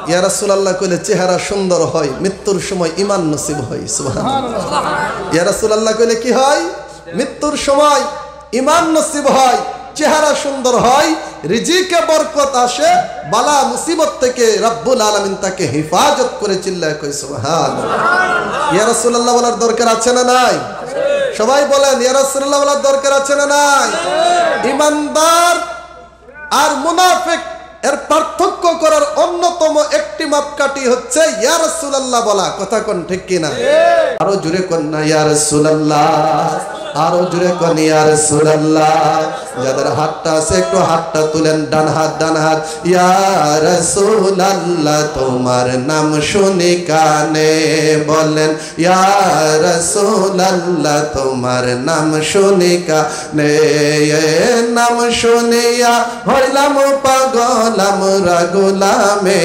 ইয়া রাসূলুল্লাহ কইলে চেহারা সুন্দর হয়, মৃত্যুর সময় ঈমান নসিব হয়। সুবহানাল্লাহ। ইয়া রাসূলুল্লাহ কইলে কি হয়? মৃত্যুর সময় ঈমান নসিব হয়, চেহারা সুন্দর হয়, রিজিকে বরকত আসে, বালা মুসিবত থেকে রব্বুল আলামিন তাকে হেফাজত করে। চিল্লায় কই সুবহানাল্লাহ। ইয়া রাসূলুল্লাহ বলার দরকার আছে না নাই? সবাই বলেন ইয়া রাসূলুল্লাহ বলার দরকার আছে না নাই? ঈমানদার আর মুনাফিক এর পার্থক্য করার অন্যতম একটি মাপকাঠি হচ্ছে ইয়া রাসূলুল্লাহ বলা। কথা কোন ঠিক কিনা? আরো জোরে কোন না ইয়া রাসূলুল্লাহ, আরো জোরে কোন ইয়া রাসূলুল্লাহ। যাদের হাতটা আছে একটু হাতটা তুলেন, ডান হাত ইয়া রাসূলুল্লাহ তোমার নাম শুনি কানে বলেন, ইয়া রাসূলুল্লাহ তোমার নাম শুনি কানে, নাম শুনিয়া হইলাম পাগল আমরা গোলামে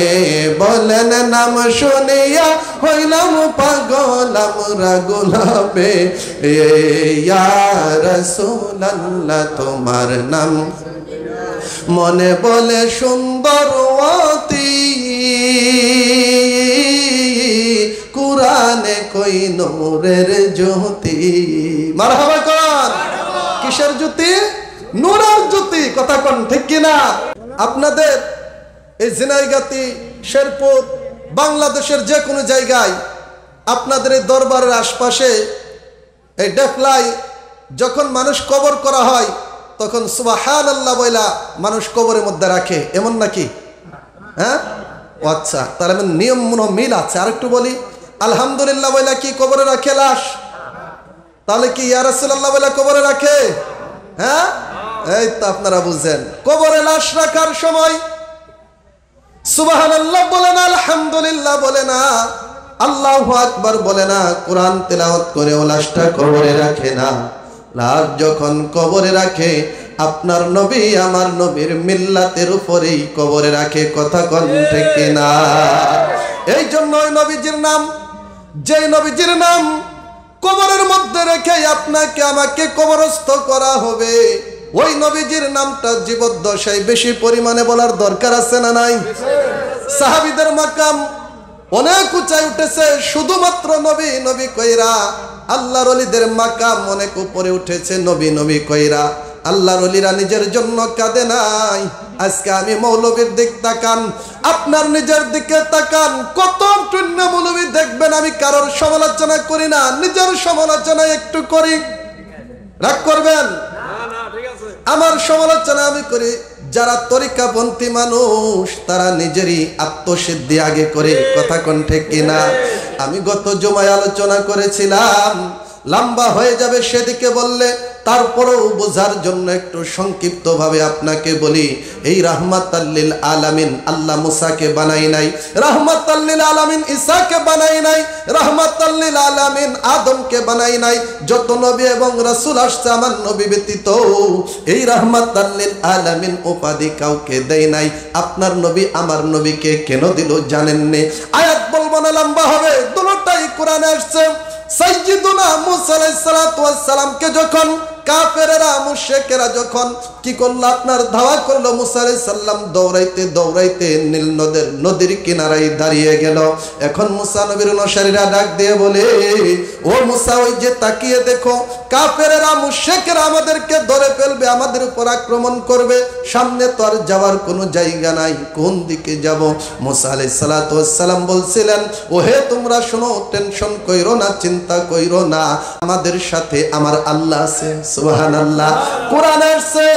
বলেন, নাম শুনিয়া হইলাম পাগল আমরা গোলামে, ইয়া রাসূলুল্লাহ তোমার নাম মনে বলে সুন্দরবতী, কুরআনে কই নূরের জ্যোতি। মারহাবা কোন? কিসের জ্যোতি? নূরের জ্যোতি। কথা কোন ঠিক কিনা? আপনাদের এই ঝিনাইগাতি, শেরপুর, বাংলাদেশের যে কোনো জায়গায় আপনাদের এই দরবারের আশপাশে এই ডেফলাই যখন মানুষ কবর করা হয় তখন সুবহানাল্লাহ বইলা মানুষ কবরের মধ্যে রাখে, এমন নাকি? হ্যাঁ, আচ্ছা, তাহলে নিয়ম মিল আছে। আরেকটু বলি, আলহামদুলিল্লাহ বইলা কি কবরে রাখে লাশ? তাহলে কি ইয়া রাসূলুল্লাহ বইলা কবরে রাখে? হ্যাঁ, এই তো আপনারা বুঝেন। কবরে লাশ রাখার সময় সুবহানাল্লাহ বলে না, আলহামদুলিল্লাহ বলে না, আল্লাহু আকবার বলে না, কোরআন তেলাওয়াত করে ও লাশটা কবরে রাখে না। লাশ যখন কবরে রাখে আপনার নবী আমার নবীর মিল্লাতের উপরেই কবরে রাখে। কথা কোন ঠিক কিনা? এই জন্য ওই নবীজির নাম, যে নবীজির নাম কবরের মধ্যে রেখে আপনাকে আমাকে কবরস্থ করা হবে, ওই নবীজির নামটা জীবদ্দশায় বেশি পরিমাণে বলার দরকার আছে না নাই? সাহাবীদের মাকাম অনেক উঁচায় উঠেছে শুধুমাত্র নবী নবী কইরা। আল্লাহর ওলিদের মাকাম অনেক উপরে উঠেছে নবী নবী কইরা। আল্লাহর ওলিরা নিজের জন্য কাঁদে নাই। আজকে আমি মৌলবীর দিক তাকান, আপনার নিজের দিকে তাকান, কত টুন্য মৌলবী দেখবেন। আমি কারোর সমালোচনা করি না, নিজের সমালোচনা একটু করি, রাগ করবেন? আমার সমালোচনা আমি করি যারা তরিকাপন্থী মানুষ, তারা নিজেরই আত্মসিদ্ধি আগে করে। কথা কোন ঠিক কিনা? আমি গত জুমায় আলোচনা করেছিলাম, লম্বা হয়ে যাবে সেদিকে বললে, তারপরেও বোঝার জন্য একটু সংক্ষিপ্ত ভাবে আপনাকে বলি। এই রাহমাতাল লিল আলামিন আল্লাহ মুসাকে বানাই নাই, রাহমাতাল লিল আলামিন ঈসাকে বানাই নাই, রাহমাতাল লিল আলামিন আদমকে বানাই নাই। যত নবী এবং রাসূল আসছে আমার নবী ব্যতীত এই রাহমাতাল লিল আলামিন উপাধি কাউকে দেয় নাই। আপনার নবী আমার নবীকে কেন দিল জানেন না? আয়াত বলবো না, লম্বা হবে, দুটোটাই কোরআনে আসছে। সাইয়্যিদুনা মুসা আলাইহিস সালাতু ওয়াস সালামকে যখন কাফেরেরা মুশরিকেরা যখন কি করলো, আপনার ধাওয়া করলো, মুসা আলাইহিস সালাম দৌড়াইতে দৌড়াইতে নীল নদীর কিনারায় দাঁড়িয়ে গেল। এখন মুসা নবীর অনুসারীরা ডাক দিয়ে বলে, ও মুসা, ওই যে তাকিয়ে দেখো, কাফেরেরা মুশরিকেরা আমাদেরকে ধরে ফেলবে, আমাদের উপর আক্রমণ করবে, সামনে তো আর যাওয়ার কোনো জায়গা নাই, কোন দিকে যাব? মুসা আলাইহিস সালাতু ওয়াস সালাম বলছিলেন, ওহে তোমরা শোনো, টেনশন কইরো না, চিন্তা কইরো না, আমাদের সাথে আমার আল্লাহ আছে। সুবহানাল্লাহ। কোরআনে আছে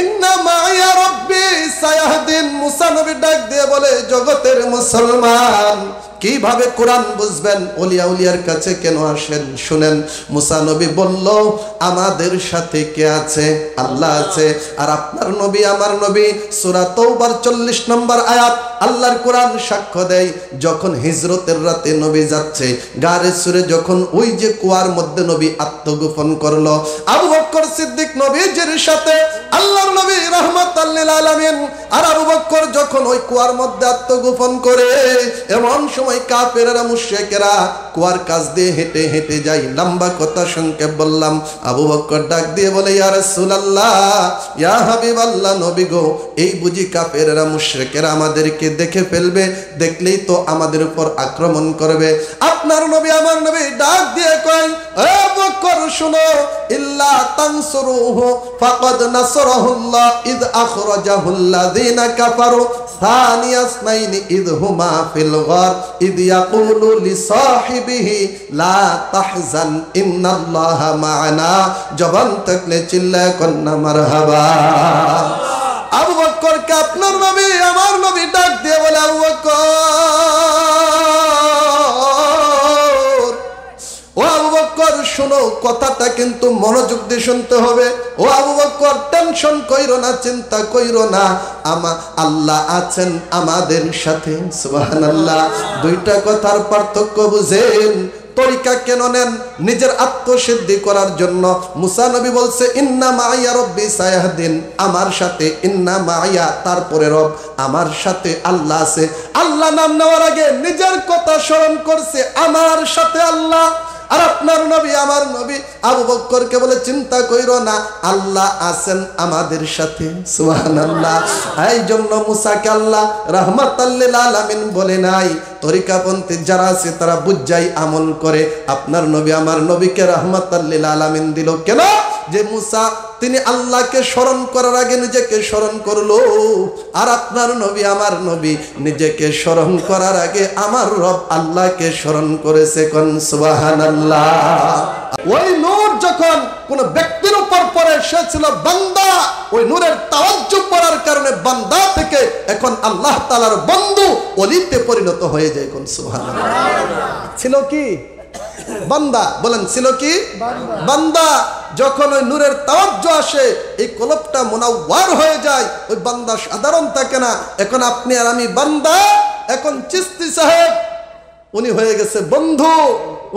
ইন্না মা'য়া রাব্বি সায়াহদিন। মুসা নবী ডাক দিয়ে বলে, জগতের মুসলমান, কিভাবে কোরআন বুঝবেন? ওলিয়া উলিয়ার কাছে কেন আসেন? শুনেন, মুসা নবী বলল, আমাদের সাথে কে আছে? আল্লাহ আছে। আর আপনার নবী আমার নবী, সূরা তাওবার 40 নম্বর আয়াত, আল্লাহর কোরআন সাক্ষ্য দেয়, যখন হিজরতের রাতে নবী যাচ্ছে গারে সুরে, যখন ওই যে কুয়ার মধ্যে নবী আত্মগোপন করলো, আবু বকর সিদ্দিক নবীজির সাথে আল্লাহর নবী রাহমাতাল লিল আলামিন, আর আবু বকর যখন ওই কুয়ার মধ্যে আত্মগোপন করে, এমন সময় সময় কাফেররা মুশরিকেরা কুয়ার কাছ দিয়ে হেঁটে হেঁটে যায়। লম্বা কথা সংক্ষেপ বললাম। আবু বকর ডাক দিয়ে বলে, ইয়া রাসূলুল্লাহ, ইয়া হাবিবাল্লাহ, নবী গো, এই বুঝি কাফেররা মুশরিকেরা আমাদেরকে দেখে ফেলবে, দেখলেই তো আমাদের উপর আক্রমণ করবে। আপনার নবী, আমার নবী ডাক দিয়ে কয়, আবু বকর শুনো, ইল্লা তানসুরুহু ফাকাদ নাসরাহুল্লাহ ইয আখরাজাহুল্লাযীনা কাফারু সানিয়া ইসনাইনি ইয হুমা ফিল গার ইয ইয়াকুলু লিসাহিবিহি লা তাহজান ইন্নাল্লাহা মা'ানা। জবান থাকলে চিল্লায় কন্না মারহাবা। আবু বকরকে আপনার নবী, আমার নবী ডাক দিয়ে বলে, আবু বকর, ও আবু বকর শোনো, কথাটা কিন্তু মনোযোগ দিয়ে শুনতে হবে। ও আবু বকর, টেনশন কইরো না, চিন্তা কইরো না, আল্লাহ আছেন আমাদের সাথে। সুবহানাল্লাহ। দুইটা কথার পার্থক্য বুঝেন। তরিকা কেন নেন? নিজের আত্মসিদ্ধি করার জন্য। মুসা নবী বলছে, ইন্না মাইয়া রব্বি সায়াহদিন, আমার সাথে, ইন্না মাইয়া তারপরে রব, আমার সাথে আল্লাহ আছে। আল্লাহ নাম নেওয়ার আগে নিজের কথা স্মরণ করছে, আমার সাথে আল্লাহ। আর আপনার নবী, আমার নবী আবু বকরকে বলে, চিন্তা কইরো না, আল্লাহ আছেন আমাদের সাথে। সুবহানাল্লাহ। এই জন্য মুসাকে আল্লাহ রাহমাতাল লিল আলামিন বলে নাই। তরিকাপন্থী যারা আছে তারা বুঝাই আমল করে। আপনার নবী, আমার নবীকে রাহমাতাল লিল আলামিন দিল কেন? যে মুসা তিনি আল্লাহকে স্মরণ করার আগে নিজেকে স্মরণ করলো, আর আপনার নবী, আমার নবী নিজেকে স্মরণ করার আগে আমার রব আল্লাহকে স্মরণ করেছে। কোন সুবহানাল্লাহ। ওই নূর যখন কোন ব্যক্তির উপর পড়ে, সে ছিল বান্দা, ওই নূরের তাওয়াজ্জুহ পড়ার কারণে বান্দা থেকে এখন আল্লাহ তাআলার বন্ধু ওলিতে পরিণত হয়ে যায়। কোন সুবহানাল্লাহ। ছিল কি বান্দা? বলেন, ছিল কি বান্দা? যখন ওই নূরের তাওয়াজ্জুহ আসে, এই কলবটা মুনাওয়ার হয়ে যায়। ওই বান্দা সাধারণ থাকে না। এখন আপনি আর আমি বান্দা, এখন চিশতি সাহেব উনি হয়ে গেছে বন্ধু।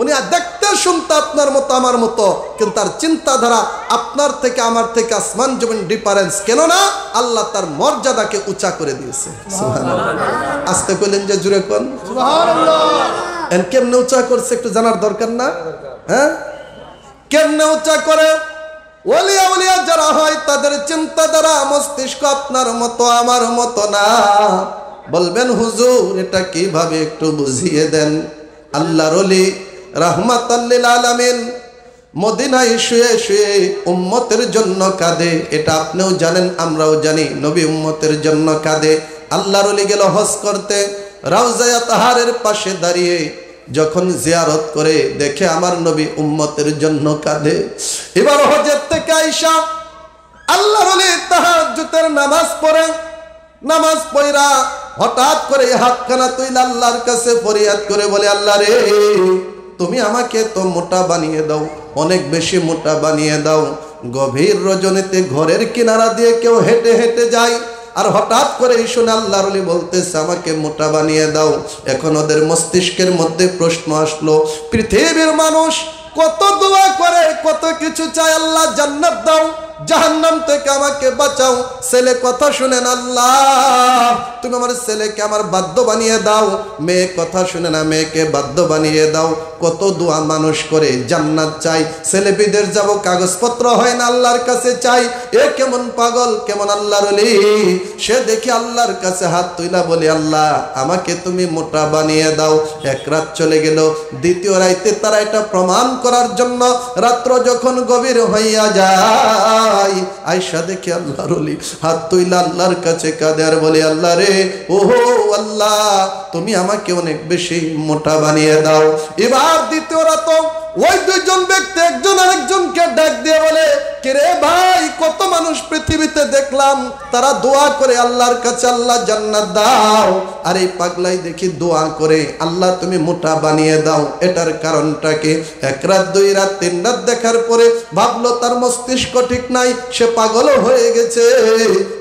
উনি আর দেখতে শুনতে আপনার মতো আমার মতো, কিন্তু তার চিন্তাধারা আপনার থেকে আমার থেকে আসমান জমিন ডিফারেন্স। কেন না? আল্লাহ তার মর্যাদাকে উঁচা করে দিয়েছে। সুবহানাল্লাহ। আস্তে কইলেন যে জুড়ে কোন সুবহানাল্লাহ। এন কেমনে উঁচা করছে একটু জানার দরকার না? হ্যাঁ, কেমনে উঁচা করে? ওলিয়া ওলিয়া যারা হয় তাদের চিন্তাধারা মস্তিষ্ক আপনার মতো আমার মতো না। বলবেন, হুজুর এটা কিভাবে একটু বুঝিয়ে দেন। আল্লাহর ওলি রাহমাতাল লিল আলামিন মদিনায় শুয়ে শুয়ে উম্মতের জন্য কাঁদে। এটা আপনিও জানেন, আমরাও জানি। নবী উম্মতের জন্য কাঁদে। আল্লাহর ওলি গেল হজ করতে, রাউজায়ে তাহারের পাশে দাঁড়িয়ে যখন জিয়ারত করে দেখে আমার নবী উম্মতের জন্য কাঁদে। এবার হজের থেকে আইসা আল্লাহর ওলি তাহাজ্জুদের নামাজ পড়ে, নামাজ পড়া হঠাৎ করে হাতখানা তুইলা আল্লাহর কাছে ফরিয়াদ করে বলে, আল্লাহ রে, তুমি আমাকে তো মোটা বানিয়ে দাও, অনেক বেশি মোটা বানিয়ে দাও। গভীর রজনীতে ঘরের কিনারা দিয়ে কেউ হেঁটে হেঁটে যায়, আর হঠাৎ করে শুনে আল্লাহর ওলি বলতেছে আমাকে মোটা বানিয়ে দাও। এখন ওদের মস্তিষ্কের মধ্যে প্রশ্ন আসলো, পৃথিবীর মানুষ কত দোয়া করে, কত কিছু চায়, আল্লাহ জান্নাত দাও, জাহান্নাম থেকে আমাকে বাঁচাও। ছেলে কথা শুনেন, আল্লাহ তুমি আমার ছেলেকে আমার বাধ্য বানিয়ে দাও। মেয়ে কথা শুনে না, মেয়েকে বাধ্য বানিয়ে দাও। কত দোয়া মানুষ করে, জান্নাত চাই, ছেলে বিদেশ যাব, কাগজপত্র হয় না, আল্লাহর কাছে চাই। এ কেমন পাগল, কেমন আল্লাহর ওলি। সে দেখি আল্লাহর কাছে হাত তুইলা বলে, আল্লাহ আমাকে তুমি মোটা বানিয়ে দাও। এক রাত চলে গেল। দ্বিতীয় রাইতে তারা এটা প্রমাণ করার জন্য রাত্র যখন গভীর হইয়া যায়, আয়েশা দেখে আল্লাহর ওলি হাত তুইলা আল্লাহর কাছে কাঁদে আর বলে, আল্লাহ রে, ওহো আল্লাহ তুমি আমাকে অনেক বেশি মোটা বানিয়ে দাও। এবার দ্বিতীয় রাত ওই দুইজন ব্যক্তি একজন আরেকজনকে ডাক দিয়ে বলে, কিরে ভাই, কত মানুষ পৃথিবীতে দেখলাম তারা দোয়া করে আল্লাহর কাছে, আল্লাহ জান্নাত দাও, আর এই পাগলাই দেখি দোয়া করে আল্লাহ তুমি মোটা বানিয়ে দাও। এটার কারণটা কি? এক রাত, দুই রাত, তিন রাত দেখার পরে ভাবলো তার মস্তিষ্ক ঠিক নাই, সে পাগল হয়ে গেছে।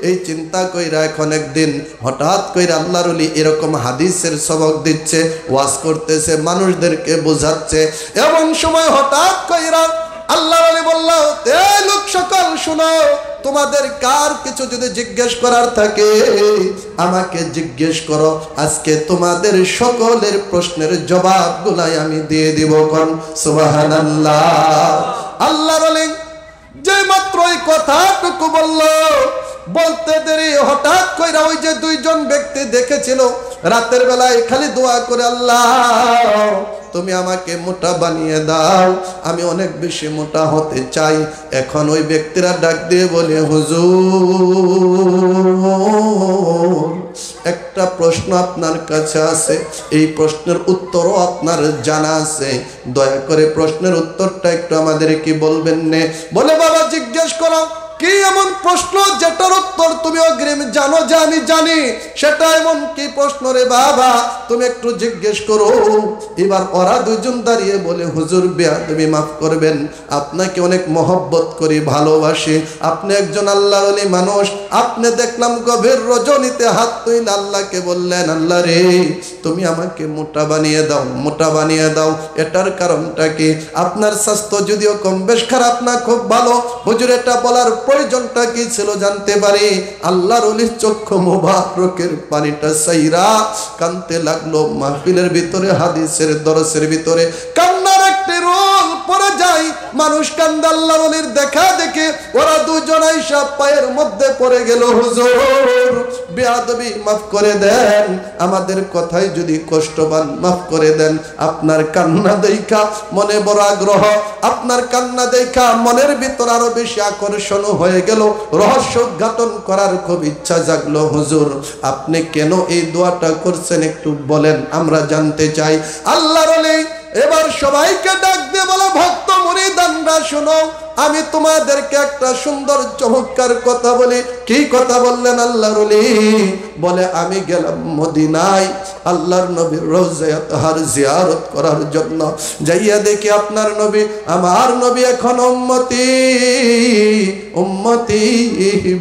এই চিন্তা কইরা এখন একদিন হঠাৎ কইরা আল্লাহর ওলি এরকম হাদিসের সবক দিচ্ছে, ওয়াজ করতেছে, মানুষদেরকে বোঝাচ্ছে। এমন সময় হঠাৎ কইরা আল্লাহর ওলি বলল, এ লোক সকল শুনো, তোমাদের কার কিছু যদি জিজ্ঞেস করার থাকে আমাকে জিজ্ঞেস করো, আজকে তোমাদের সকলের প্রশ্নের জবাবগুলাই আমি দিয়ে দিব। কোন সুবহানাল্লাহ। আল্লাহ বলেন যে মাত্র এই কথাটুকু বললো, বলতে দেরি হঠাৎ কইরা ওই যে দুইজন ব্যক্তি দেখেছিল রাতের বেলায় খালি দোয়া করে, আল্লাহ তুমি আমাকে মোটা বানিয়ে দাও, আমি অনেক বেশি মোটা হতে চাই। এখন ওই ব্যক্তিরা ডাক দিয়ে বলে, হুজুর একটা প্রশ্ন আপনার কাছে আছে, এই প্রশ্নের উত্তরও আপনার জানা আছে, দয়া করে প্রশ্নের উত্তরটা একটু আমাদেরকে বলবেন নে। বলে বাবা জিজ্ঞেস করো, কি এমন প্রশ্ন যেটার উত্তর তুমি অগ্রিম জানো যে আমি জানি, সেটা এমন কি প্রশ্ন রে বাবা, তুমি একটু জিজ্ঞেস করো। এবার ওরা দুইজন দাঁড়িয়ে বলে, হুজুর বেয়াদবি মাফ করবেন, আপনাকে অনেক মহব্বত করি, ভালোবাসি, আপনি একজন আল্লাহর ওলি মানুষ। আপনি দেখলাম গভীর রজনীতে হাত তুলে আল্লাহকে বললেন, আল্লাহ রে তুমি আমাকে মোটা বানিয়ে দাও, মোটা বানিয়ে দাও। এটার কারণটা কি? আপনার স্বাস্থ্য যদিও কম বেশ খারাপ না, খুব ভালো। হুজুর এটা বলার প্রয়োজনটা কি ছিল জানতে পারি? আল্লাহর ওলির চক্ষু মুবারকের পানিটা সাইরা কানতে লাগলো। মাহফিলের ভিতরে, হাদিসের দরসের ভিতরে কান্নার একটি রোল পড়ে যায়, মানুষ কান্দে আল্লাহর ওলির দেখা দেখে। ওরা দুজন আইসা পায়ের মধ্যে পড়ে গেল, হুজুর বেয়াদবি মাফ করে দেন, আমাদের কথাই যদি কষ্ট পান মাফ করে দেন। আপনার কান্না দেখা মনে বড় আগ্রহ, আপনার কান্না দেখা মনের ভিতর আরো বেশি আকর্ষণ হয়ে গেল, রহস্য উদ্ঘাটন করার খুব ইচ্ছা জাগলো। হুজুর আপনি কেন এই দোয়াটা করছেন একটু বলেন, আমরা জানতে চাই। আল্লাহর ওলি এবার সবাইকে ডাক দিয়ে বলে, ভক্ত মুরিদানরা শোনো, আমি তোমাদেরকে একটা সুন্দর চমৎকার কথা বলি। কি কথা বললেন আল্লাহর ওলি? বলে আমি গেলাম মদিনায় আল্লাহর নবীর রওজায়ে তাহার জিয়ারত করার জন্য। যাইয়া দেখি আপনার নবী, আমার নবী এখন উম্মতি উম্মতি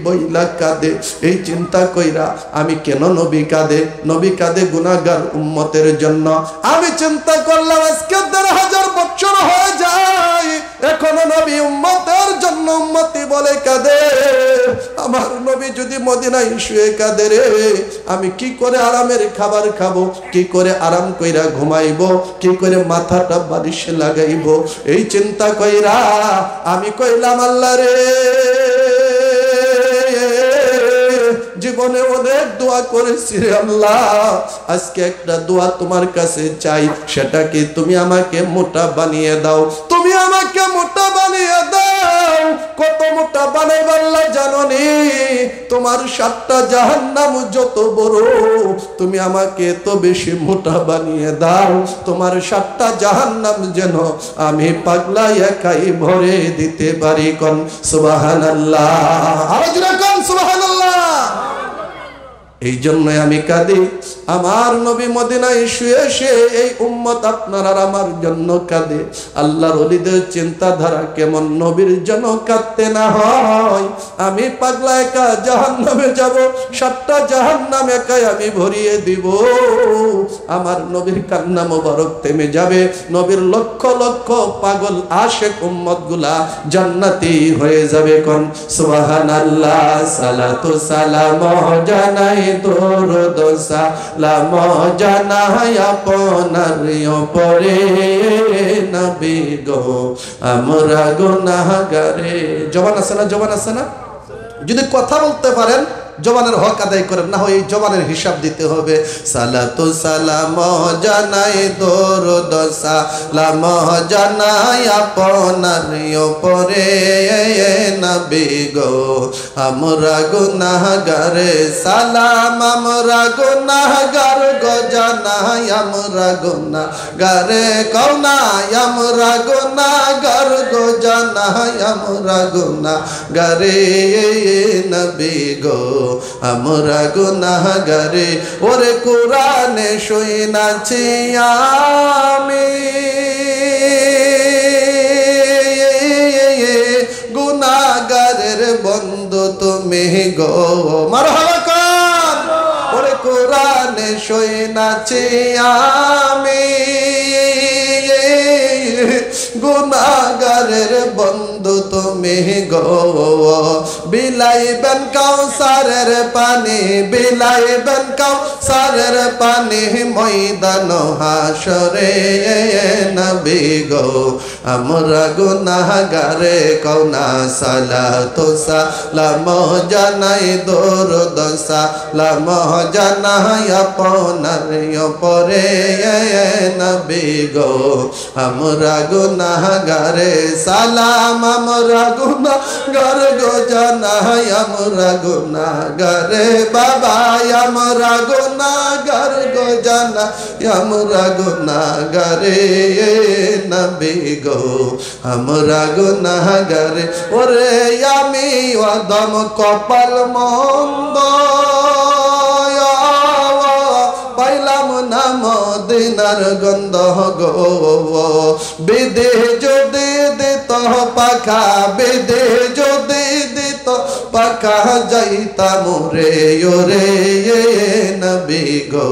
বইলা কাঁদে। এই চিন্তা কইরা আমি কেন নবী কাঁদে? নবী কাঁদে গুনাহগার উম্মতের জন্য। আমি চিন্তা করলাম আজকে ১,৫০০ বছর হয়ে যায়, এখনো নবী উম্মতের জন্য উম্মতি বলে কাঁদে। আমার নবী যদি মদিনায় শুয়ে কাঁদে রে, আমি কি করে আরামের খাবার খাবো, কি করে আরাম কইরা ঘুমাইবো, কি করে মাথাটা বালিশে লাগাইবো? এই চিন্তা কইরা আমি কইলাম, আল্লাহ রে জীবনে অনেক দোয়া করেছি রে আল্লাহ, আজকে একটা দোয়া তোমার কাছে চাই, সেটা কি তুমি আমাকে মোটা বানিয়ে দাও, তুমি আমাকে মোটা বানিয়ে দাও। কত মোটা বানাইব আল্লাহ জানো নি? তোমার ৭টা জাহান্নাম যত বড়, তুমি আমাকে এত বেশি মোটা বানিয়ে দাও, তোমার ৭টা জাহান্নাম যেন আমি পাগলা একাই ভরে দিতে পারি। কোন সুবহানাল্লাহ, আরো জোরে কোন সুবহানাল্লাহ। এই জন্যই আমি কাঁদি, আমার নবী মদিনায় শুয়ে শুয়ে এই উম্মত আপনার আর আমার জন্য কাঁদে। আল্লাহর ওলিদের চিন্তাধারা কেমন, নবীর জন্য কাঁদতে না হয়। আমি পাগলা একা জাহান্নামে যাব, ৭টা জাহান্নাম একাই আমি ভরিয়ে দিব। আমার নবীর কান্না মোবারক থেমে যাবে, নবীর লক্ষ লক্ষ পাগল আশেক উম্মত গুলা জান্নাতি হয়ে যাবে। কোন সুবহানাল্লাহ। সালাতু সালাম জানাই দরুদ সালাম জানাই আপনার উপরে নবী গো, আমরা গুনাহগারে। জবান আছে না? জবান আছে না? যদি কথা বলতে পারেন জবানের হক আদায় করেন, না হয় এই জবানের হিসাব দিতে হবে। সালাতু সালাম জানাই দরুদ সালাম জানাই আপনার উপরে নবী গো, আমরা গুনাহগারে। সালাম আমরা গুনাহগার গো, জানাই আমরা গুনাহগারে। কওনা আমরা গুনাহগার গো, জানাই আমরা গুনাহগারে নবী গো, আমরা গুনাহগারে। ওরে কোরআনে শুনাছি আমি গুনাহগারের বন্ধু তুমি গো। মারহাবা কর। ওরে কোরআনে শুনাছি আমি গুনাহগারের বন্ধু তুমি গো, বিলাইবেন কাউসারের পানি, বিলাইবেন কাউসারের পানি ময়দান হাসরে নবী গো আমরা গুনাহগারে কওনা সালাত সালাম জানাই দরুদ সালাম জানাই আপনার উপরে নবী গো আমরা গুনাহগারে সালাম আমরা গুনাহগার গো জানাই আমরা গুনাহগারে বাবা আমরা গুনাহগার গো জানাই আমরা গুনাহগারে নবী গো আমরা গুনাহগারে ওরে আমি আদম কপাল মন্দ পাইলাম না মদিনার গন্ধ গো বিদে যদি দিত পাখা বিদে যদি দিত পাখা যাইতাম রে ওরে নবী গো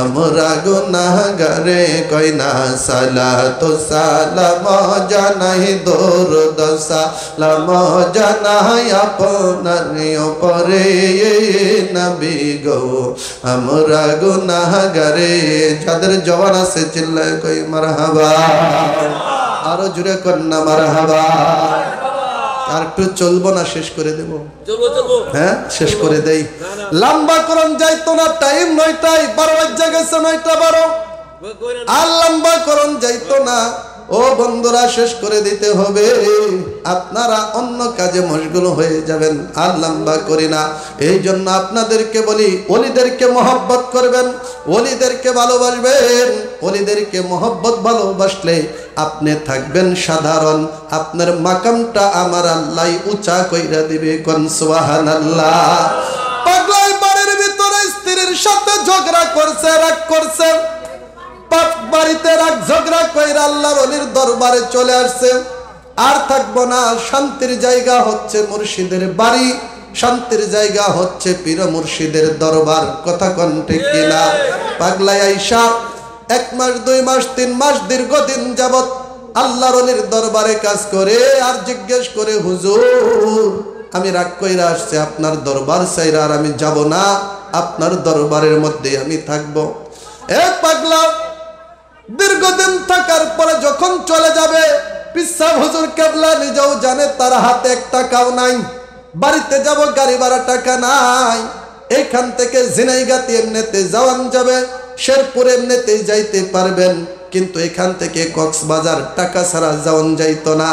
আমরা গুনাহগারে কইনা সালাত সালাম জানাই দরুদ সালাম জানাই আপনার উপরে নবী গো আমরা গুনাহগারে যাদের জওয়ান আছে চিল্লায় কই মারহাবা আরো জোরে কন্না মারহাবা আর একটু চলবো না শেষ করে দেব হ্যাঁ শেষ করে দেই লম্বা করন যাইতো না টাইম 9টায় 12 বাজে গেছে 9টা 12 আর লম্বা করন যাইতো না ও বন্ধুরা শেষ করে দিতে হবে আপনারা অন্য কাজে মশগুল হয়ে যাবেন আর লম্বা করি না এই জন্য আপনাদেরকে বলি ওলিদেরকে মহব্বত করবেন ওলিদেরকে ভালোবাসবেন ওলিদেরকে মহব্বত ভালোবাসলে আপনি থাকবেন সাধারণ আপনার মাকামটা আমার আল্লাহ উঁচা কইরা দিবে কোন সুবহানাল্লাহ পাগলাই বাড়ির ভিতরে স্ত্রীর সাথে ঝগড়া করছে রাগ করছে পাপ বাড়িতে রাগ ঝগড়া কইরা আল্লাহর ওলির দরবারে চলে আসছে আর থাকবো না শান্তির জায়গা হচ্ছে মুর্শিদের বাড়ি শান্তির জায়গা হচ্ছে পীর মুর্শিদের দরবার কথা কোন ঠিক কিনা পাগলাই আইসা 1 মাস 2 মাস 3 মাস দীর্ঘদিন যাবত আল্লাহর ওলির দরবারে কাজ করে আর জিজ্ঞেস করে হুজুর আমি রাগ কইরা আসছে আপনার দরবার চাইরা আর আমি যাব না আপনার দরবারের মধ্যে আমি থাকবো এক পাগলা দীর্ঘদিন থাকার পরে যখন চলে যাবে পিসা হুজুর কেবলা নিজেও জানে তার হাতে 1 টাকাও নাই বাড়িতে যাব গাড়ি ভাড়া টাকা নাই এইখান থেকে ঝিনাইগাতি এমনিতে যাওয়ান যাবে শেরপুর এমনিতে যাইতে পারবেন কিন্তু এখান থেকে কক্সবাজার টাকা ছাড়া যাওয়ান যাইতো না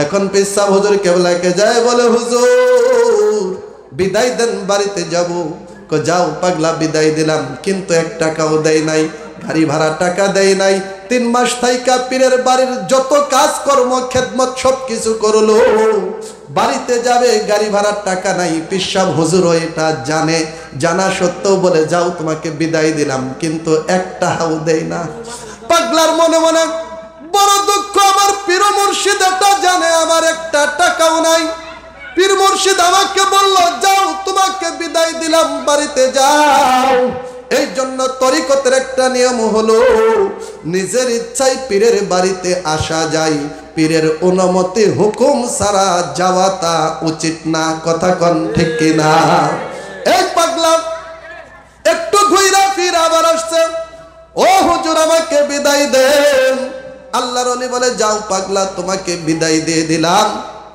এখন পিসা হুজুর কেবলাকে যায় বলে হুজুর বিদায় দেন বাড়িতে যাব কো যাও পাগলা বিদায় দিলাম কিন্তু 1 টাকাও দেয় নাই গাড়ি ভাড়া টাকা দেয় নাই 3 মাস থাইকা পীরের বাড়ির যত কাজ কর্ম খেদমত সবকিছু করলো বাড়িতে যাবে গাড়ি ভাড়ার টাকা নাই পিসা হুজুরও এটা জানে জানা সত্ত্বেও বলে যাও তোমাকে বিদায় দিলাম কিন্তু 1 টাকাও দেয় না পাগলার মনে মনে বড় দুঃখ আমার পীর মুর্শিদ এটা জানে আমার 1 টাকাও নাই পীর মুর্শিদ আমাকে বলল যাও তোমাকে বিদায় দিলাম বাড়িতে যাও এই জন্য তরিকতের একটা নিয়ম হলো নিজের ইচ্ছায় পীরের বাড়িতে আসা যায় পীরের অনুমতি হুকুম ছাড়া যাওয়াটা উচিত না কথা কোন ঠিক কিনা এই পাগলা একটু ঘুইরা ফিরে আবার আসছে ও হুজুর আমাকে বিদায় দেন আল্লাহর ওলি বলে যাও পাগলা তোমাকে বিদায় দিয়ে দিলাম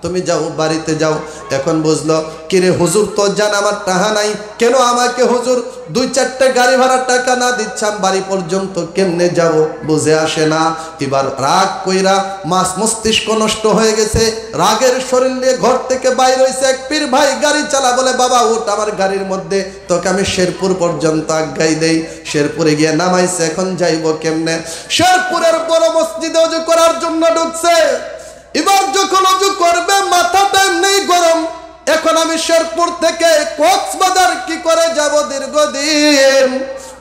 তুমি যাও বাড়িতে যাও এখন বুঝলো কিরে হুজুর তো জান আমার টাকা নাই কেন আমাকে হুজুর 2-4টা গাড়ি ভাড়া টাকা না দিচ্ছাম বাড়ি পর্যন্ত কেমনে যাব বুঝে আসে না এবার রাগ কইরা মাস মস্তিষ্ক নষ্ট হয়ে গেছে রাগের শরীর নিয়ে ঘর থেকে বাইর হইছে এক পীর ভাই গাড়ি চালা বলে বাবা ওঠ আমার গাড়ির মধ্যে তোকে আমি শেরপুর পর্যন্ত আগাই দেই শেরপুরে গিয়ে নামাইছে এখন যাইব কেমনে শেরপুরের বড় মসজিদে ওযু করার জন্য ঢুকছে এবার যখন ওযু করবে মাথাটা এমনি গরম এখন আমি শেরপুর থেকে কক্সবাজার কি করে যাব দীর্ঘদিন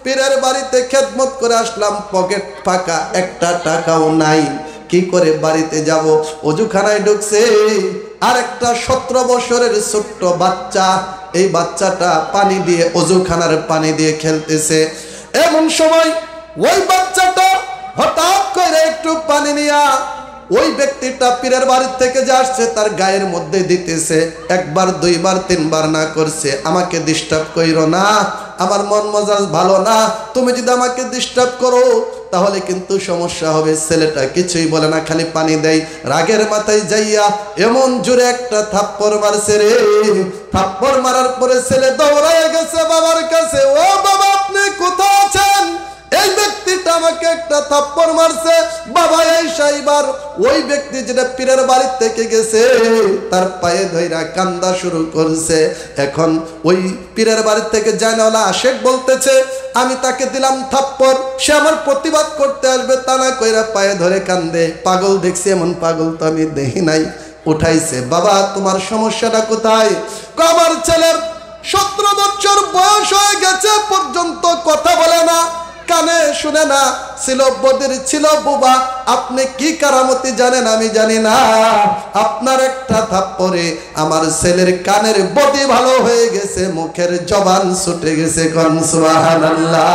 পীরের বাড়িতে খেদমত করে আসলাম পকেট ফাঁকা 1 টাকাও নাই কি করে বাড়িতে যাব ওযুখানায় ঢুকছে আর একটা 17 বছরের ছোট্ট বাচ্চা এই বাচ্চাটা পানি দিয়ে ওযুখানার পানি দিয়ে খেলতেছে এমন সময় ওই বাচ্চাটা হঠাৎ করে একটু পানি নিয়া ওই ব্যক্তিটা পীরের বাড়ির থেকে যে আসছে তার গায়ের মধ্যে দিতেছে, একবার দুইবার তিনবার না করছে, আমাকে ডিস্টার্ব কইরো না, আমার মন মেজাজ ভালো না, তুমি যদি আমাকে ডিস্টার্ব করো তাহলে কিন্তু সমস্যা হবে। ছেলেটা কিছুই বলে না, খালি পানি দেয়। রাগের মাথায় যাইয়া এমন জোরে একটা থাপ্পড় মারছে রে, থাপ্পড় মারার পরে ছেলে দৌড়ায় গেছে বাবার কাছে, ও বাবা আপনি কোথায় আছেন? এই ব্যক্তিটা আমাকে একটা থাপ্পড় মারছে। বাবা এই সাইবার ওই ব্যক্তি যেটা পীরের বাড়ির থেকে গেছে তার পায়ে ধইরা কান্দা শুরু করছে। এখন ওই পীরের বাড়ির থেকে জানাওয়ালা আশেক বলতেছে আমি তাকে দিলাম থাপ্পড়, সে আমার প্রতিবাদ করতে আসবে, তা না কইরা পায়ে ধরে কান্দে। পাগল দেখছি, এমন পাগল তো আমি দেখি নাই। উঠাইছে, বাবা তোমার সমস্যাটা কোথায়? আমার ছেলের 17 বছর বয়স হয়ে গেছে, পর্যন্ত কথা বলে না, কানে শুনে না, ছিল বদির ছিল বুবা। আপনি কি কারামতি জানেন আমি জানি না, আপনার একটা থাপ্পড়ে আমার ছেলের কানের বদি ভালো হয়ে গেছে, মুখের জবান ছুটে গেছে। কোন সুবহানাল্লাহ।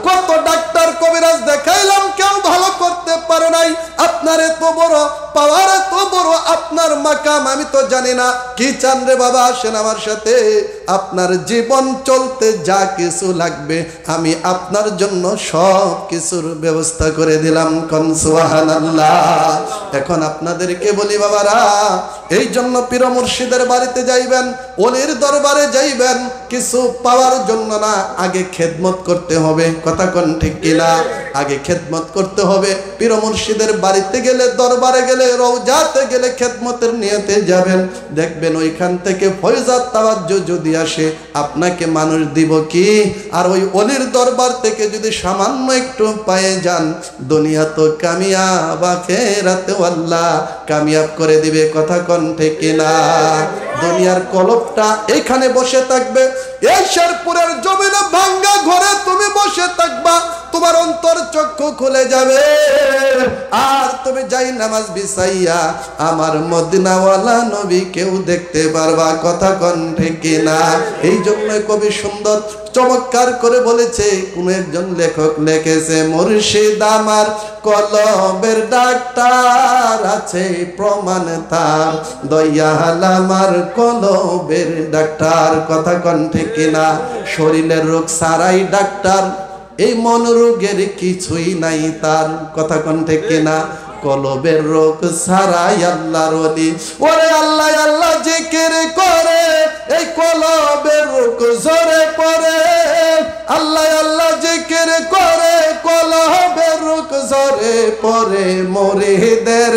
কত ডাক্তার কবিরাজ দেখাইলাম, কেউ ভালো করতে পারে নাই। আপনার এত বড় পাওয়ার, এত বড় আপনার মাকাম, আমি তো জানি না। কি চান রে বাবা, আসেন আমার সাথে, আপনার জীবন চলতে যা কিছু লাগবে আমি আপনার জন্য সব কিছুর ব্যবস্থা করে দিলাম। কোন সুবহানাল্লাহ। এখন আপনাদেরকে বলি বাবারা, এই জন্য পীর মুর্শিদের বাড়িতে যাইবেন, ওলির দরবারে যাইবেন কিছু পাওয়ার জন্য না, আগে খেদমত করতে হবে। কথা কোন ঠিক কিনা? আগে খেদমত করতে হবে। পীর মুর্শিদের বাড়িতে গেলে, দরবারে গেলে, রওজাতে গেলে খেদমতের নিয়তে যাবেন, দেখবেন ওইখান থেকে ফয়জাত তাওয়াজ্জুহ যদি আসে আপনাকে মানুষ দিব কি? আর ওই ওলির দরবার থেকে যদি সামান্য একটু পায়ে যান, দুনিয়া তো কামিয়াব, আখিরাতেও আল্লাহ কামিয়াব করে দিবে। কথা কোন ঠিক কিনা? দুনিয়ার কলবটা এখানে বসে থাকবে, এই শেরপুরের জমিনে ভাঙ্গা ঘরে তুমি বসে থাকবা, তোমার অন্তর চক্ষু খুলে যাবে, আর তুমি যাই নামাজ বিছাইয়া আমার মদিনাওয়ালা নবী কেউ দেখতে পারবা। কথা কোন ঠিক কিনা? এই জন্য কবি সুন্দর চমৎকার করে বলেছে, কোন একজন লেখক লিখেছে, মুর্শিদ আমার কলবের ডাক্তার আছে প্রমাণ তার, দয়াল আমার কলবের ডাক্তার। কথা কোন ঠিক কিনা? শরীরের রোগ সারাই ডাক্তার, এই মন রোগের কিছুই নাই তার। কথা কোন ঠিক কিনা? কলবের রোগ সারাই আল্লাহর ওলি, ওরে আল্লাহ আল্লাহ জিকির করে এই কলবের রোগ ঝরে পড়ে, আল্লাহ আল্লাহ জিকির করে কলবের রোগ ঝরে পড়ে, মুরিদের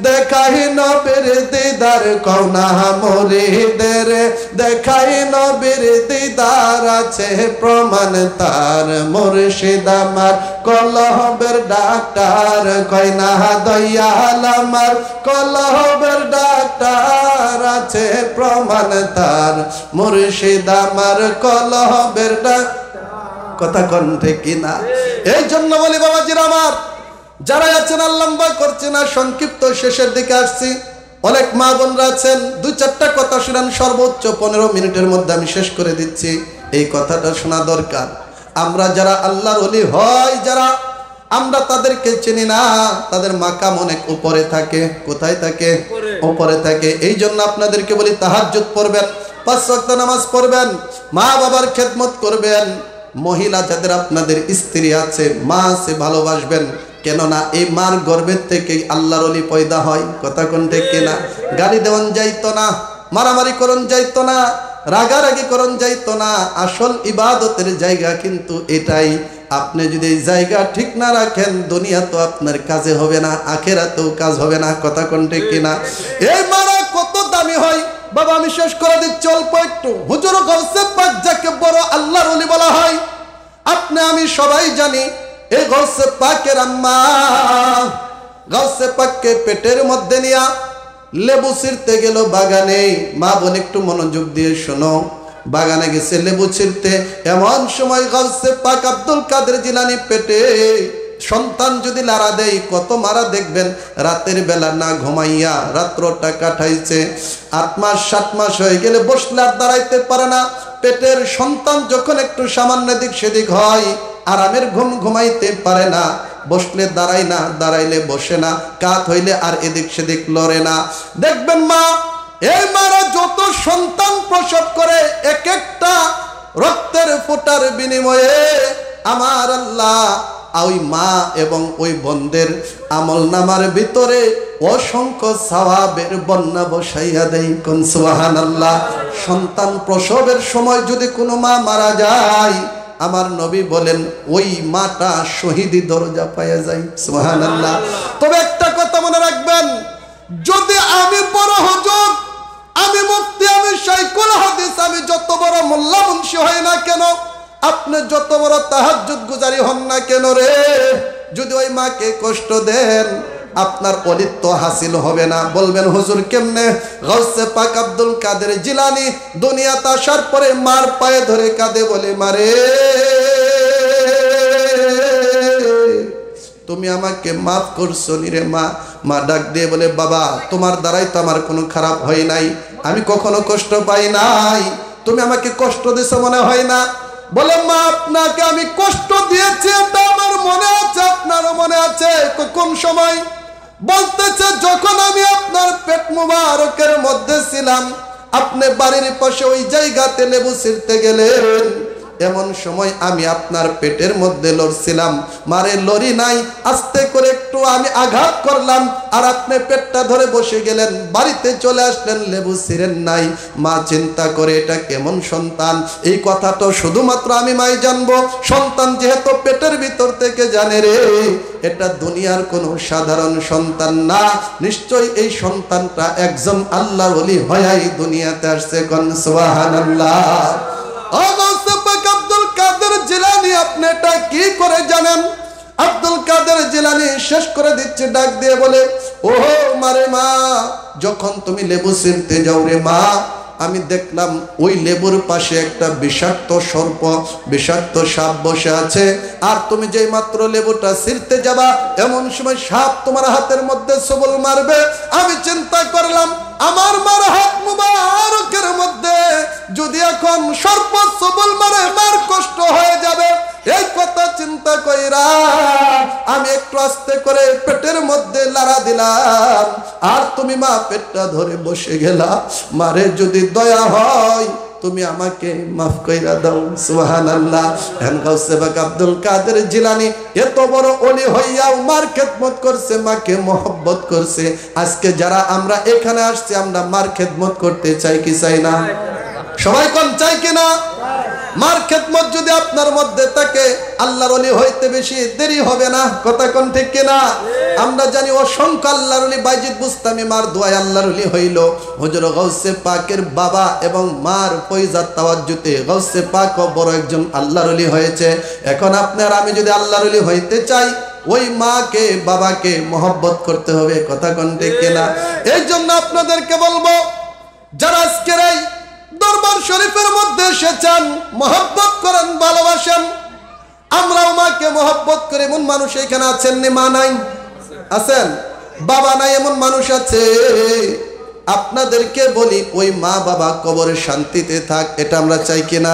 দেখাই নবীর দিদার, কওনা মুরিদের দেখাই নবীর দিদার আছে প্রমাণ তার, মুর্শিদ আমার কলবের ডাক্তার, কয়না দয়াল আমার কলবের ডাক্তার আছে প্রমাণ তার, মুর্শিদ আমার কলবের ডাক্তার। কথা কোন ঠিক কিনা? এই জন্য বলি বাবাজিরা আমার, যারা আছেন আর লম্বা করছে না, সংক্ষিপ্ত শেষের দিকে আসছি, অনেক মা বোনরা আছেন, 2-4টা কথা শুনেন, সর্বোচ্চ 15 মিনিটের মধ্যে আমি শেষ করে দিচ্ছি। এই কথাটা শোনা দরকার। আমরা যারা আল্লাহর ওলি হয়, যারা আমরা তাদেরকে চিনি না, তাদের মাকাম অনেক উপরে থাকে। কোথায় থাকে? উপরে থাকে। এই জন্য আপনাদেরকে বলি, তাহাজ্জুদ পড়বেন, 5 ওয়াক্ত নামাজ পড়বেন, মা বাবার খেদমত করবেন। মহিলা যাদের আপনাদের স্ত্রী আছে, মা আছে, ভালোবাসবেন, কেননা এই মার গর্ভের থেকেই আল্লাহর ওলি পয়দা হয়। কথা কোন ঠিক কিনা? গালি দেওয়ান যাইতো না, মারামারি করন যাইতো না, রাগারাগি করন যাইতো না। আসল ইবাদতের জায়গা কিন্তু এটাই। আপনি যদি এই জায়গা ঠিক না রাখেন, দুনিয়া তো আপনার কাজে হবে না, আখিরাতেও কাজ হবে না। কথা কোন ঠিক কিনা? এই মারা কত দামি হয় বাবা, আমি শেষ করে দিচ্ছি অল্প একটু। হুজুর গাউসে পাক যাকে বড় আল্লাহর ওলি বলা হয়, আপনি আমি সবাই জানি। এই গাউসে পাকের আম্মা গাউসে পাককে পেটের মধ্যে নিয়া লেবু ছিঁড়তে গেল বাগানে। মা বোন একটু মনোযোগ দিয়ে শোনো, বাগানে গেছে লেবু ছিঁড়তে, এমন সময় গাউসে পাক আব্দুল কাদের জিলানী পেটে সন্তান যদি লারা দেয়, কত মারা দেখবেন, রাতের বেলা না ঘুমাইয়া রাত্রটা কাটাইছে। 8 মাস 7 মাস হয়ে গেলে বসলে আর দাঁড়াইতে পারে না। পেটের সন্তান যখন একটু সামান্য দিক সেদিক হয়, আরামের ঘুম ঘুমাইতে পারে না। বসলে দাঁড়ায় না, দাঁড়াইলে বসে না, কাত হইলে আর এদিক সেদিক লড়ে না। দেখবেন মা, এই মারা যত সন্তান প্রসব করে এক একটা রক্তের ফোঁটার বিনিময়ে আমার আল্লাহ ওই মা এবং ওই বোনদের আমলনামার ভিতরে অসংখ্য সওয়াবের বন্যা বসাইয়া দেয়। কোন সুবহানাল্লাহ। সন্তান প্রসবের সময় যদি কোনো মা মারা যায়, আমার নবী বলেন ওই মাটা শহীদি দরজা পাইয়া যায়। সুবহানাল্লাহ। তবে একটা কথা মনে রাখবেন, যদি আমি বড় হুজুর, আমি মুফতি, আমি শাইখুল হাদিস, আমি যত বড় মোল্লা মুন্সি হই না কেন, আপনি যত বড় তাহাজ্জুদ গুজারি হন না কেন রে, যদি ওই মাকে কষ্ট দেন, আপনার অলিত্ব হাসিল হবে না। বলবেন হুজুর কেমনে? গাউসে পাক আব্দুল কাদের জিলানী দুনিয়াতে আসার পরে মার পায়ে ধরে কাঁদে, বলে মারে তুমি আমাকে মাফ করছো নি রে মা। মা ডাক দিয়ে বলে বাবা, তোমার দ্বারাই তো আমার কোনো খারাপ হয় নাই, আমি কখনো কষ্ট পাই নাই, তুমি আমাকে কষ্ট দিছো মনে হয় না। বলে মা, আপনাকে আমি কষ্ট দিয়েছি এটা আমার মনে আছে, আপনারও মনে আছে। কোন সময়? বলতেছে যখন আমি আপনার পেট মুবারকের মধ্যে ছিলাম, আপনি বাড়ির পাশে ওই জায়গাতে লেবু ছিঁড়তে গেলেন, এমন সময় আমি আপনার পেটের মধ্যে লড়ছিলাম, মারে লড়ি নাই, আস্তে করে একটু আমি আঘাত করলাম, আর আপনি পেটটা ধরে বসে গেলেন, বাড়িতে চলে আসলেন, লেবু ছিঁড়েন নাই। মা চিন্তা করে এটা কেমন সন্তান, এই কথা তো শুধুমাত্র আমি মাই জানবো, সন্তান যেহেতু পেটের ভিতর থেকে জানে রে, এটা দুনিয়ার কোনো সাধারণ সন্তান না, নিশ্চয়ই এই সন্তানটা একজন আল্লাহর ওলি হয়ে দুনিয়াতে আসছে। কোন সুবহানাল্লাহ। আব্দুল কাদের জিলানী আপনি এটা কি করে জানেন? আব্দুল কাদের জিলানী শেষ করে দিচ্ছে, ডাক দিয়ে বলে ও মারে মা, যখন তুমি লেবু ছিঁড়তে যাও রে মা, আমি দেখলাম ওই লেবুর পাশে একটা বিষাক্ত সর্প, বিষাক্ত সাপ বসে আছে, আর তুমি যেই মাত্র লেবুটা ছিঁড়তে যাবা, এমন সময় সাপ তোমার হাতের মধ্যে সবল মারবে। আমি চিন্তা করলাম আমার মার হাত মুবারকের মধ্যে যদি এখন সর্প সবল মারে, মার কষ্ট হয়ে যাবে। এই কথা চিন্তা কইরা আমি একটু আস্তে করে পেটের মধ্যে লাড়া দিলাম, আর তুমি মা পেটটা ধরে বসে গেলা। মারে যদি দয়া হয় তুমি আমাকে মাফ কইরা দাও। সুবহানাল্লাহ। গাউসে পাক আব্দুল কাদের জিলানী এত বড় ওলি হইয়াও মার খেদমত করছে, মাকে মহব্বত করছে। আজকে যারা আমরা এখানে আসছি, আমরা মার খেদমত করতে চাই কি চাই না? সবাই কোন চাই কিনা? মার খেদমত যদি আপনার মধ্যে থাকে, আল্লাহর ওলি হইতে বেশি দেরি হবে না। কথা কোন ঠিক কিনা? আমরা জানি অসংখ্য আল্লাহর ওলি, বাইজিদ বুস্তামি মার দোয়ায় আল্লাহর ওলি হইল। হুজুর গাউসে পাকের বাবা এবং মার ফয়জাত তাওয়াজ্জুতে গাউসে পাক বড় একজন আল্লাহর ওলি হয়েছে। এখন আপনার আমি যদি আল্লাহর ওলি হইতে চাই, ওই মাকে বাবাকে মহব্বত করতে হবে। কথা কোন ঠিক কিনা? এই জন্য আপনাদেরকে বলবো, যারা আজকের এই দরবার শরীফের মধ্যে এসেছেন, মহব্বত করেন, ভালোবাসেন। আমরাও মাকে মহব্বত করে, এমন মানুষ এখানে আছেন নি মা নাই? আছেন? বাবা নাই এমন মানুষ আছে? আপনাদেরকে বলি, ওই মা বাবা কবরে শান্তিতে থাক, এটা আমরা চাই কিনা?